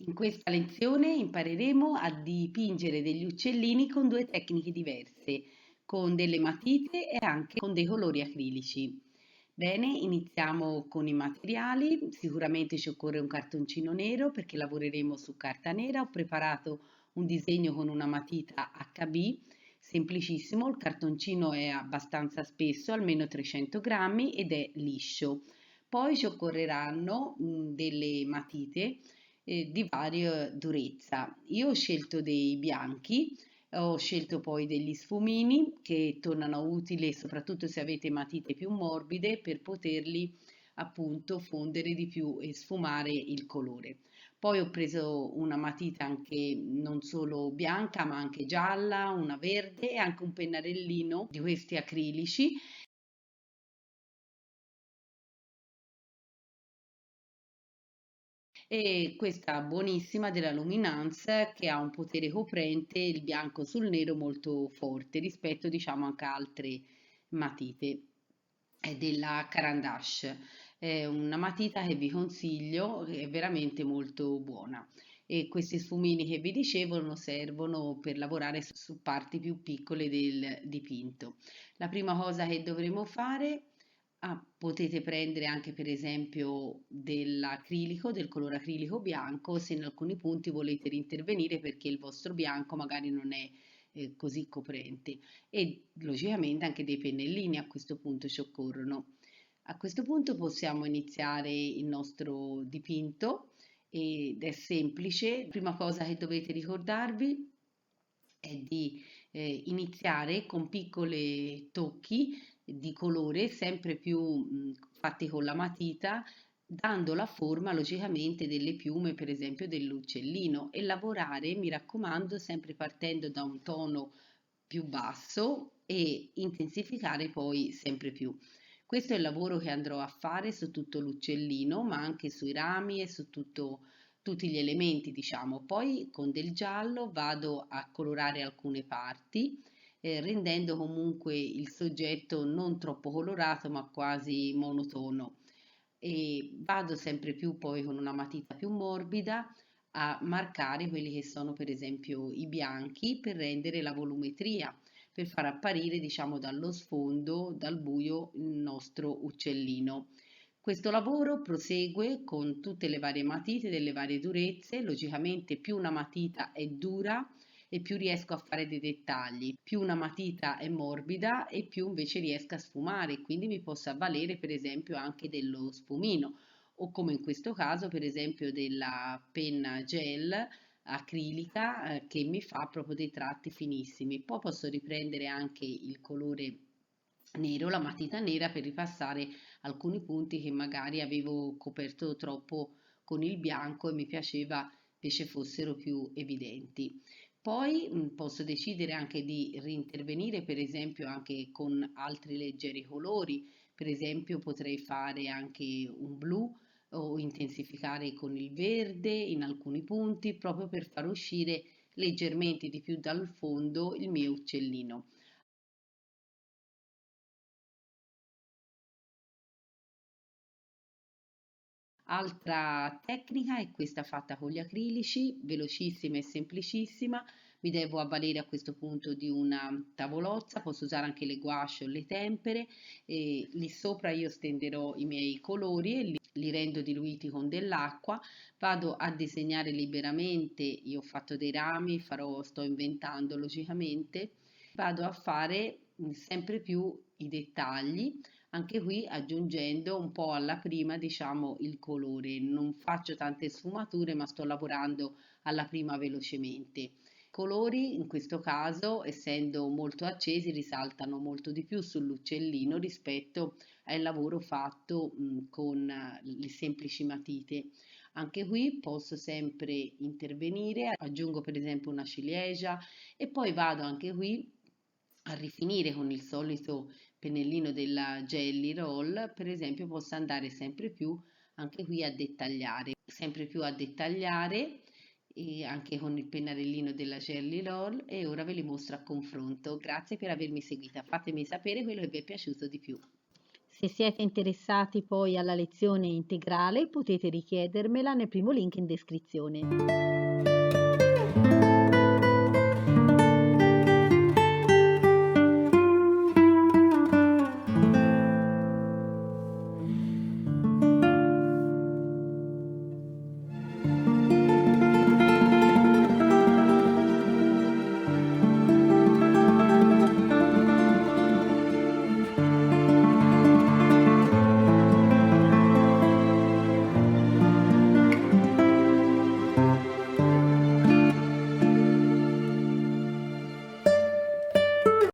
In questa lezione impareremo a dipingere degli uccellini con due tecniche diverse, con delle matite e anche con dei colori acrilici. Bene, iniziamo con i materiali. Sicuramente ci occorre un cartoncino nero perché lavoreremo su carta nera. Ho preparato un disegno con una matita HB, semplicissimo. Il cartoncino è abbastanza spesso, almeno 300 grammi, ed è liscio. Poi ci occorreranno delle matite di varia durezza. Io ho scelto dei bianchi, ho scelto poi degli sfumini che tornano utili soprattutto se avete matite più morbide per poterli appunto fondere di più e sfumare il colore. Poi ho preso una matita anche non solo bianca ma anche gialla, una verde e anche un pennarellino di questi acrilici. E questa buonissima della Luminance che ha un potere coprente il bianco sul nero molto forte rispetto diciamo anche a altre matite. È della Caran d'Ache, è una matita che vi consiglio, è veramente molto buona. E questi sfumini che vi dicevo servono per lavorare su parti più piccole del dipinto. La prima cosa che dovremo fare. Potete prendere anche per esempio dell'acrilico, del colore acrilico bianco, se in alcuni punti volete intervenire perché il vostro bianco magari non è così coprente e logicamente anche dei pennellini a questo punto ci occorrono. A questo punto possiamo iniziare il nostro dipinto ed è semplice. La prima cosa che dovete ricordarvi è di iniziare con piccoli tocchi di colore sempre più fatti con la matita, dando la forma logicamente delle piume, per esempio dell'uccellino, e lavorare, mi raccomando, sempre partendo da un tono più basso e intensificare poi sempre più. Questo è il lavoro che andrò a fare su tutto l'uccellino, ma anche sui rami e su tutti gli elementi, diciamo. Poi con del giallo vado a colorare alcune parti, rendendo comunque il soggetto non troppo colorato, ma quasi monotono. E vado sempre più poi con una matita più morbida a marcare quelli che sono per esempio i bianchi per rendere la volumetria, per far apparire diciamo dallo sfondo, dal buio, il nostro uccellino. Questo lavoro prosegue con tutte le varie matite delle varie durezze, logicamente più una matita è dura e più riesco a fare dei dettagli, più una matita è morbida e più invece riesco a sfumare, quindi mi posso avvalere per esempio anche dello spumino o come in questo caso per esempio della penna gel acrilica che mi fa proprio dei tratti finissimi. Poi posso riprendere anche il colore nero, la matita nera per ripassare alcuni punti che magari avevo coperto troppo con il bianco e mi piaceva invece fossero più evidenti. Poi posso decidere anche di rintervenire per esempio anche con altri leggeri colori, per esempio potrei fare anche un blu o intensificare con il verde in alcuni punti proprio per far uscire leggermente di più dal fondo il mio uccellino. Altra tecnica è questa fatta con gli acrilici, velocissima e semplicissima. Mi devo avvalere a questo punto di una tavolozza, posso usare anche le gouache o le tempere e lì sopra io stenderò i miei colori e li rendo diluiti con dell'acqua. Vado a disegnare liberamente, io ho fatto dei rami, sto inventando logicamente. Vado a fare sempre più i dettagli anche qui aggiungendo un po' alla prima, diciamo, il colore. Non faccio tante sfumature, ma sto lavorando alla prima velocemente. I colori, in questo caso, essendo molto accesi, risaltano molto di più sull'uccellino rispetto al lavoro fatto con le semplici matite. Anche qui posso sempre intervenire, aggiungo per esempio una ciliegia e poi vado anche qui a rifinire con il solito pennellino della Jelly Roll, per esempio, posso andare sempre più anche qui a dettagliare, sempre più a dettagliare e anche con il pennarellino della Jelly Roll e ora ve li mostro a confronto. Grazie per avermi seguita, fatemi sapere quello che vi è piaciuto di più. Se siete interessati poi alla lezione integrale, potete richiedermela nel primo link in descrizione.